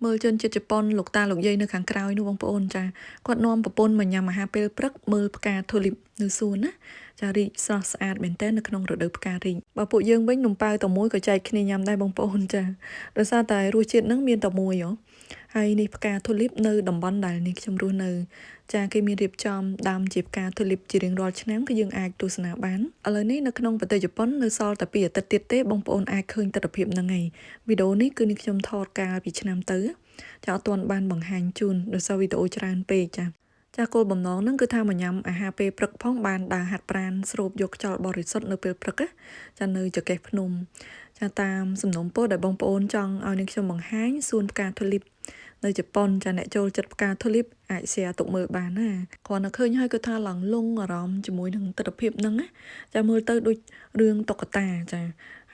មើលជនជាតិជប៉ុនលោកតាលោកយាយនៅខាងក្រោយនោះបងប្អូនចាគាត់នាំប្រពន្ធមកញ៉ាំអាហារពេលព្រឹកមើលផ្កាធូលីបនៅសួនណាចារីកស្រស់ស្អាតមែនទែននៅក្នុងរដូវផ្ការីកបើពួកយើងវិញនំប៉ាវតែមួយក៏ចែកគ្នាញ៉ាំដែរបងប្អូនចាដោយសារតែរសជាតិហ្នឹងមានតែមួយហ៎ហើយនេះផ្កាធូលីបនៅតំបន់ដែលនេះខ្ញុំរស់នៅចាគេមានរៀបចំដាំជាផ្កាធូលីបជារៀងរាល់ឆ្នាំគឺយើងអាចទស្សនាបានឥឡូវនេះនៅក្នុងប្រទេសជប៉ុននៅសល់តែ2អាទិត្យទៀតទេបងប្អូនអាចឃើញទស្សនវិជ្ជាហ្នឹងហើយវីដេអូនេះគឺនេះខ្ញុំថតកាលពីឆ្នាំទៅចាអត់ទាន់បានបង្ហាញជូនដោយសារវីដេអូច្រើនពេកចាគោលបំណងហ្នឹងគឺថាមកញ៉ាំអាហារពេលព្រឹកផងបានដើរហាត់ប្រាណស្រូបយកខ្យល់បរិសុទ្ធនៅពេលព្រឹកចានៅចកេះភ្នំចាតាមសំណុំពរដែលបងប្អូនចង់ឲ្យនឹងខ្ញុំបង្ហាញសួនផ្កាធូលីបនៅជប៉ុនចាអ្នកចូលចិត្តផ្កាធូលីបអាច share ទុកមើលបានណាគ្រាន់តែឃើញហើយគឺថាឡើងលងអារម្មណ៍ជាមួយនឹងទស្សនវិជ្ជាហ្នឹងចាមើលទៅដូចរឿងតុក្កតាចា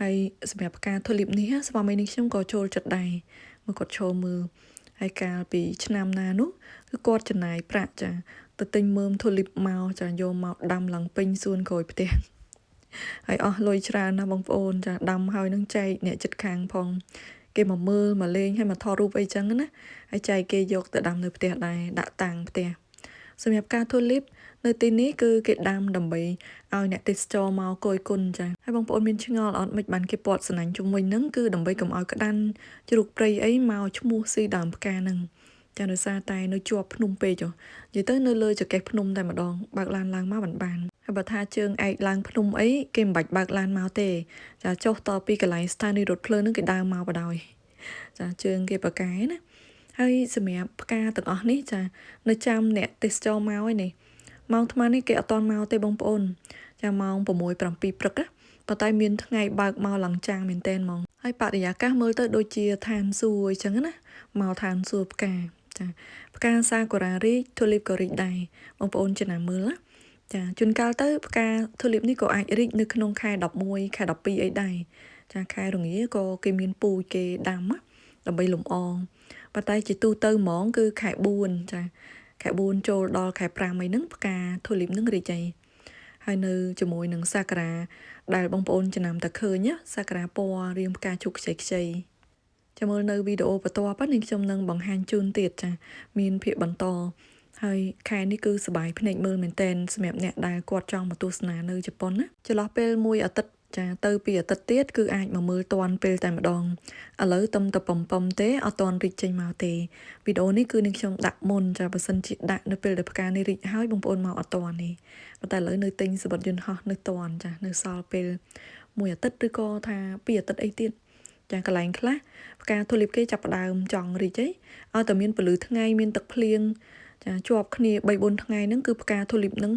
ហើយសម្រាប់ផ្កាធូលីបនេះស្វាមីនឹងខ្ញុំក៏ចូលចិត្តដែរមកគាត់ចូលមើលហើយកាលពីឆ្នាំណានោះគឺគាត់ចំណាយប្រាក់ចាទៅទិញមើមធូលីបមកចាយកមកដាំឡើងពេញសួនក្រោយផ្ទះហើយអស់លុយច្រើនណាស់បងប្អូនចាដាំហើយនឹងចែកអ្នកចិត្តខាងផងគេមកមើលមកលេងហើយមកថតរូបអីចឹងណាហើយចែកគេយកទៅដាំនៅផ្ទះដែរដាក់តាំងផ្ទះសម្រាប់ការធូលីបនៅទីនេះគឺគេដាំដើម្បីឲ្យអ្នកទេសចរមកគយគន់ចាហើយបងប្អូនមានឆ្ងល់អត់មិនបានគេពាត់ស្នាញ់ជុំវិញហ្នឹងគឺដើម្បីកុំឲ្យក្តាន់ជ្រូកព្រៃអីមកឈ្មោះស៊ីដើមផ្កាហ្នឹងចាដោយសារតែនៅជាប់ភ្នំពេកនិយាយទៅនៅលើចកេះភ្នំតែម្ដងបើកឡានឡើងមកបានហើយបើថាជើងឯកឡើងភ្នំអីគេមិនបាច់បើកឡានមកទេចាចុះតពីកន្លែងស្ថានីយ៍រថភ្លើងហ្នឹងគេដើរមកបដ ாய் ចាជើងគេប្រកែណាហើយសម្រាប់ផ្កាទាំងអស់នេះចានៅចាំអ្នកទេសចរមកឯនេះម៉ោងអាត្មានេះគេអត់តន់មកទេបងប្អូនចាម៉ោង6 7ព្រឹកណាប៉ុន្តែមានថ្ងៃបើកមកឡើងចាំងមែនតែនហ្មងហើយបរិយាកាសមើលទៅដូចជាឋានសួគ៌អញ្ចឹងណាមកឋានសួគ៌ផ្កាចាផ្កាសាកូរ៉ារីកធូលីបក៏រីកដែរបងប្អូនចំណាំមើលណាចាជួនកាលទៅផ្កាធូលីបនេះក៏អាចរីកនៅក្នុងខែ11ខែ12អីដែរចាខែរងាក៏គេមានពូជគេដាំណាដើម្បីលំអងប៉ុន្តែជាទូទៅហ្មងគឺខែ4ចាខែ4ចូលដល់ខែ5អីហ្នឹងផ្កាធូលីបហ្នឹងរីកហើយនៅជាមួយនឹងសាការ៉ាដែលបងប្អូនចំណាំតែឃើញសាការ៉ាពណ៌រាងផ្កាឈូកខ្ចីចាំមើលនៅវីដេអូបន្ទាប់នេះខ្ញុំនឹងបង្ហាញជូនទៀតចាមានភាគបន្តហើយខែនេះគឺសប្បាយភ្នែកមើលមែនតែនសម្រាប់អ្នកដែលគាត់ចង់មកទស្សនានៅជប៉ុនណាចន្លោះពេលមួយអាទិត្យចាទៅពីអាទិត្យទៀតគឺអាចមកមើលតាន់ពេលតែម្ដងឥឡូវតំតប៉ុមទេអត់តាន់រីកចេញមកទេវីដេអូនេះគឺនឹងខ្ញុំដាក់មុនចាបើសិនជាដាក់នៅពេលដែលផ្កានេះរីកហើយបងប្អូនមកអត់តាន់ទេប៉ុន្តែឥឡូវនៅទិញសបុតយន្តហោះនៅតាន់ចានៅសល់ពេលមួយអាទិត្យឬក៏ថាពីរអាទិត្យអីទៀតចាកន្លែងខ្លះផ្កាធូលីបគេចាប់ផ្ដើមចង់រីកឲ្យតែមានពលឺថ្ងៃមានទឹកភ្លៀងចាជាប់គ្នា3 4ថ្ងៃហ្នឹងគឺផ្កាធូលីបហ្នឹង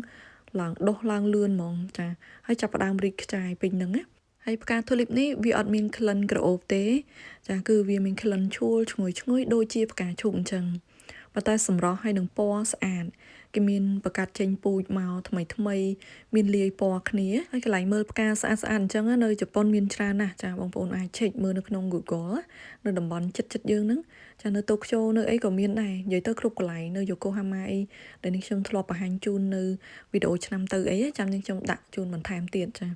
ឡើងដុះឡើងលឿនហ្មងចាហើយចាប់ផ្ដើមរីកខ្ចាយពេញហ្នឹងណាហើយផ្កាធូលីបនេះវាអត់មានក្លិនក្រអូបទេចាគឺវាមានក្លិនឈ្ងុយដូចជាផ្កាឈូកអញ្ចឹងប៉ុន្តែសម្រស់ហើយនឹងពណ៌ស្អាតគេមានបង្កាត់ចេញពូជមកថ្មីមានលាយពណ៌គ្នាហើយកន្លែងមើលផ្កាស្អាតអញ្ចឹងនៅជប៉ុនមានច្រើនណាស់ចាបងប្អូនអាចឆែកមើលនៅក្នុង Google នៅតំបន់ចិត្តយើងហ្នឹងចានៅតូក្យូនៅអីក៏មានដែរនិយាយទៅគ្រប់កន្លែងនៅយូកូហាម៉ាអីដែលនេះខ្ញុំធ្លាប់បង្ហាញជូននៅវីដេអូឆ្នាំទៅអីចាំនេះខ្ញុំដាក់ជូនបន្ថែមទៀតចា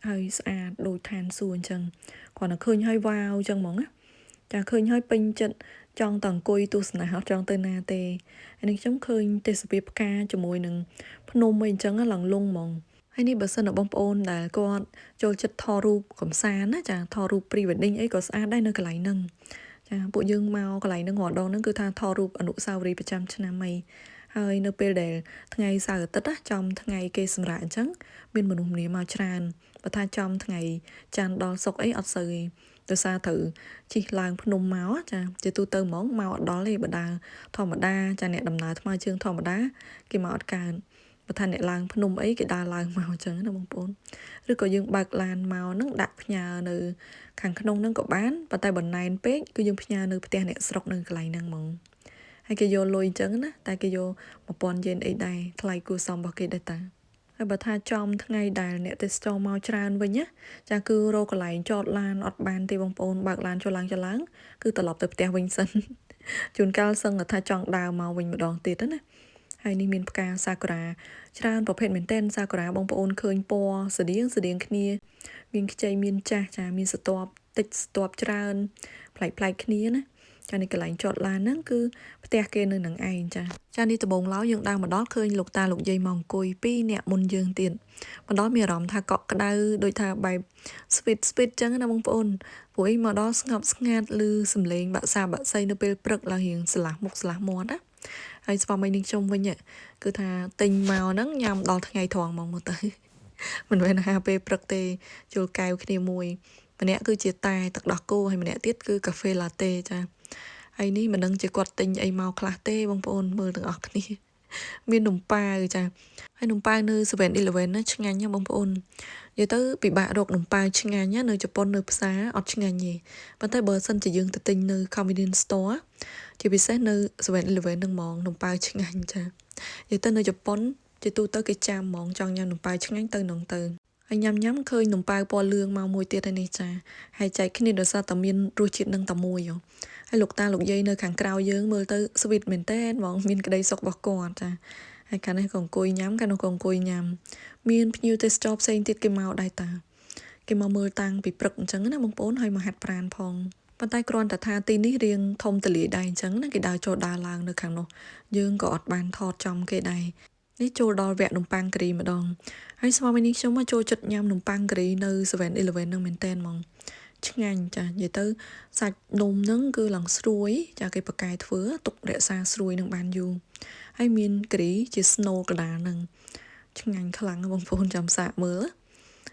ហើយស្អាតដូចឋានសួគ៌អញ្ចឹងគាត់នឹងឃើញហើយវ៉ាវអញ្ចឹងហ្មងណាចាឃើញហើយពេញចិត្តចង់តអង្គុយទស្សនាអត់ចង់ទៅណាទេហើយនេះខ្ញុំឃើញទេសភាពផ្កាជាមួយនឹងភ្នំអីអញ្ចឹងឡើងលងហ្មងហើយនេះបើសិនបងប្អូនដែលគាត់ចូលចិត្តថតរូបកំសាន្តណាចាថតរូប pre wedding អីក៏ស្អាតដែរនៅកន្លែងហ្នឹងចាពួកយើងមកកន្លែងហ្នឹងរាល់ដងហ្នឹងគឺថាថតរូបអនុស្សាវរីយ៍ប្រចាំឆ្នាំអីហើយនៅពេលដែលថ្ងៃសៅរ៍អាទិត្យណាចំថ្ងៃគេសម្រាកអញ្ចឹងមានមនុស្សម្នាមកច្រើនបើថាចំថ្ងៃច័ន្ទដល់សុក្រអីអត់សូវទេដោយសារត្រូវជិះឡើងភ្នំមកចាជាទូទៅហ្មងមកអត់ដល់ទេបើដើរធម្មតាចាអ្នកដំណើរថ្មើរជើងធម្មតាគេមកអត់កើនបើថាអ្នកឡើងភ្នំអីគេដើរឡើងមកអញ្ចឹងណាបងប្អូនឬក៏យើងបើកឡានមកហ្នឹងដាក់ផ្ញើនៅខាងក្នុងហ្នឹងក៏បានប៉ុន្តែបន្ណែនពេកគឺយើងផ្ញើនៅផ្ទះអ្នកស្រុកនៅកន្លែងហ្នឹងហ្មងហើយគេយកលុយអញ្ចឹងណាតែគេយក1000 yen អីដែរថ្លៃគួរសមរបស់គេដែរតាហើយបើថាចំថ្ងៃដែលអ្នកទេសចរមកច្រើនវិញណាចាគឺរកកន្លែងចតឡានអត់បានទេបងប្អូនបើកឡានចុះឡើងគឺត្រឡប់ទៅផ្ទះវិញសិនជួនកាលសឹងថាចង់ដើរមកវិញម្ដងទៀតណាហើយនេះមានផ្កាសាគុរ៉ាច្រើនប្រភេទមែនទែនសាគុរ៉ាបងប្អូនឃើញពណ៌ស្តៀងគ្នាមានខ្ចីមានចាស់ចាមានស្ទាប់តិចស្ទាប់ច្រើនប្លែកគ្នាណា ចានេះកន្លែងចតឡានហ្នឹងគឺផ្ទះគេនៅនឹងឯងចានេះដំបងឡើយយើងដើរមកដល់ឃើញលោកតាលោកយាយមកអង្គុយ2នាក់មុនយើងទៀតមកដល់មានអារម្មណ៍ថាកក់ក្ដៅដូចថាបែប sweet ចឹងណាបងប្អូនព្រោះអីមកដល់ស្ងប់ស្ងាត់ឮសំឡេងបាក់សាបាក់សៃនៅពេលព្រឹកឡើងរៀងស្លាស់មុខស្លាស់មាត់ណាហើយស្វាមីនឹងខ្ញុំវិញគឺថាទិញមកហ្នឹងញ៉ាំដល់ថ្ងៃត្រង់ហ្មងមកទៅមិនមែនហាពេលព្រឹកទេជុលកែវគ្នាមួយម្នាក់គឺជាតែទឹកដោះគោហើយម្នាក់ទៀតគឺកាហ្វេឡាតេចាហើយនេះមិនដឹងជាគាត់ទិញអីមកខ្លះទេបងប្អូនមើលទាំងអស់គ្នាមាននំប៉ាវចាហើយនំប៉ាវនៅ 7-Eleven ណាឆ្ងាញ់ណាបងប្អូននិយាយទៅពិបាករកនំប៉ាវឆ្ងាញ់ណានៅជប៉ុននៅផ្សារអត់ឆ្ងាញ់ទេប៉ុន្តែបើសិនជាយើងទៅទិញនៅ convenience store ជាពិសេសនៅ 7-Eleven ហ្នឹងហ្មងនំប៉ាវឆ្ងាញ់ចានិយាយទៅនៅជប៉ុនជាទូទៅគេចាំហ្មងចង់ញ៉ាំនំប៉ាវឆ្ងាញ់ទៅនឹងទៅហើយញ៉ាំឃើញនំប៉ាវពណ៌លឿងមកមួយទៀតហើយនេះចាហើយចែកគ្នាដោយសារតែមានរសជាតិនឹងតែមួយហើយលោកតាលោកយាយនៅខាងក្រៅយើងមើលទៅ sweet មែនតើហ្មងមានក្តីសុខរបស់គាត់ចាហើយកាលនេះក៏អង្គុយញ៉ាំកាលនោះក៏អង្គុយញ៉ាំមានភ្ញៀវទេសចរផ្សេងទៀតគេមកដែរតាគេមកមើលតាំងពីព្រឹកអញ្ចឹងណាបងប្អូនហើយមកហាត់ប្រាណផងប៉ុន្តែគ្រាន់តែថាទីនេះរៀងធំទលាយដែរអញ្ចឹងណាគេដើរចូលដើរឡើងនៅខាងនោះយើងក៏អត់បានថតចំគេដែរនេះចូលដល់វគ្គនំប៉័ងការីម្ដងហើយស្វាមីនេះខ្ញុំមកចូលចិត្តញ៉ាំនំប៉័ងការីនៅ 7-Eleven ហ្នឹងមែនតើហ្មងឆ្ងាញ់ចានិយាយទៅសាច់នំហ្នឹងគឺឡើងស្រួយចាគេប្រកែធ្វើទុករក្សាស្រួយនឹងបានយូរហើយមានការីជា snow កដាលហ្នឹងឆ្ងាញ់ខ្លាំងបងប្អូនចាំសាកមើល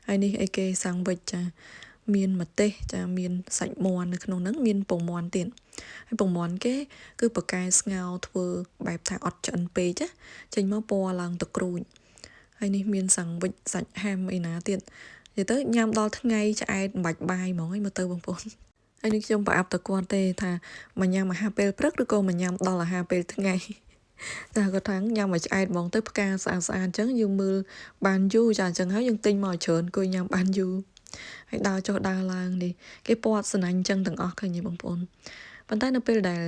ហើយនេះអីគេសាំងវិចចាមានម្ទេសចាមានសាច់មាន់នៅក្នុងហ្នឹងមានពងមាន់ទៀតហើយពងមាន់គេគឺប្រកែស្ងោរធ្វើបែបថាអត់ឆ្អិនពេកចាចេញមកពណ៌ឡើងទឹកក្រូចហើយនេះមានសាំងវិចសាច់ហាំអីណាទៀតនិយាយទៅញ៉ាំដល់ថ្ងៃឆ្អែតមិនបាច់បាយហ្មងឯងមើលទៅបងប្អូនហើយនេះខ្ញុំប្រអាប់តគាត់ទេថាមកញ៉ាំអាហារពេលព្រឹកឬក៏មកញ៉ាំដល់អាហារពេលថ្ងៃតែគាត់ថាញ៉ាំឲ្យឆ្អែតហ្មងទៅផ្កាស្អាតស្អាតអញ្ចឹងយើងមើលបានយូរចាអញ្ចឹងហើយយើងទិញមកច្រើនគួយញ៉ាំបានយូរហើយដើរចុះដើរឡើងនេះគេពណ៌ស្នាញ់អញ្ចឹងទាំងអស់ឃើញទេបងប្អូនប៉ុន្តែនៅពេលដែល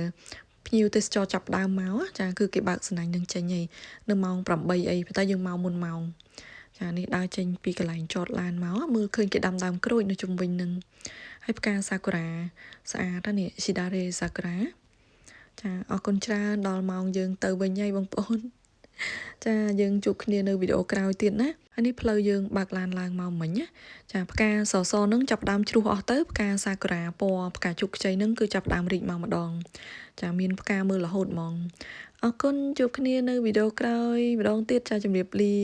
ភ្ញៀវទេសចរចាប់ដើមមកចាគឺគេបើកស្នាញ់នឹងចេញហើយនៅម៉ោង8អីប៉ុន្តែយើងមកមុនម៉ោងចានេះដើរចេញពីកន្លែងចតឡានមកមើលឃើញគេដាំដើមក្រូចនៅជុំវិញនឹងហើយផ្កាសាគុរ៉ាស្អាតណានេះ Shidare Sakura ចាអរគុណច្រើនដល់ម៉ោងយើងទៅវិញហើយបងប្អូនចាយើងជួបគ្នានៅវីដេអូក្រោយទៀតណាហើយនេះផ្លូវយើងបើកឡានឡើងមកមិញណាចាផ្កាសសនឹងចាប់ដើមជ្រុះអស់ទៅផ្កាសាគុរ៉ាពណ៌ផ្កាជោគខ្ចីនឹងគឺចាប់ដើមរីកមកម្ដងចាមានផ្កាមើលរហូតហ្មងអរគុណជួបគ្នានៅវីដេអូក្រោយម្ដងទៀតចាជម្រាបលា